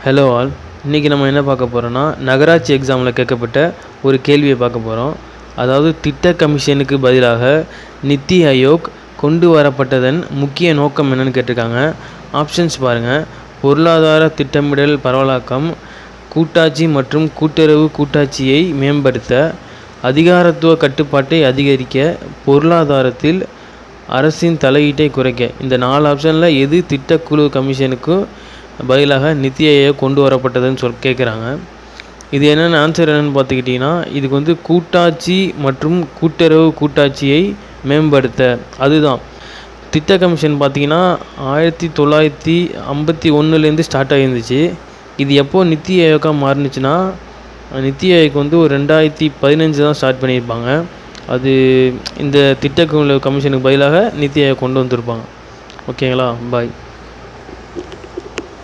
Hello all. இன்றைக்கி நம்ம என்ன பார்க்க போகிறோன்னா, நகராட்சி எக்ஸாமில் கேட்கப்பட்ட ஒரு கேள்வியை பார்க்க போகிறோம். அதாவது திட்ட கமிஷனுக்கு பதிலாக நித்தி ஆயோக் கொண்டு வரப்பட்டதன் முக்கிய நோக்கம் என்னன்னு கேட்டிருக்காங்க. ஆப்ஷன்ஸ் பாருங்கள். பொருளாதார திட்டமிடல் பரவலாக்கம், கூட்டாட்சி மற்றும் கூட்டுறவு கூட்டாட்சியை மேம்படுத்த, அதிகாரத்துவ கட்டுப்பாட்டை அதிகரிக்க, பொருளாதாரத்தில் அரசின் தலையீட்டை குறைக்க. இந்த 4 ஆப்ஷனில் எது திட்டக்குழு கமிஷனுக்கு பதிலாக நித்தி ஆயோக் கொண்டு வரப்பட்டதுன்னு கேட்குறாங்க. இது என்னென்ன ஆன்சர் என்னென்னு பார்த்துக்கிட்டிங்கன்னா, இதுக்கு கூட்டாட்சி மற்றும் கூட்டுறவு கூட்டாட்சியை மேம்படுத்த. அதுதான் திட்ட கமிஷன் பார்த்திங்கன்னா 1951 ஸ்டார்ட் ஆகிருந்துச்சு. இது எப்போது நித்தி ஆயோக்காக மாறுனுச்சுன்னா, நித்தி ஆயோக் ஒரு 2015 தான் ஸ்டார்ட் பண்ணியிருப்பாங்க. அது இந்த திட்டக்குழு கமிஷனுக்கு பதிலாக நித்தி ஆயோக் கொண்டு வந்திருப்பாங்க. ஓகேங்களா? பாய்.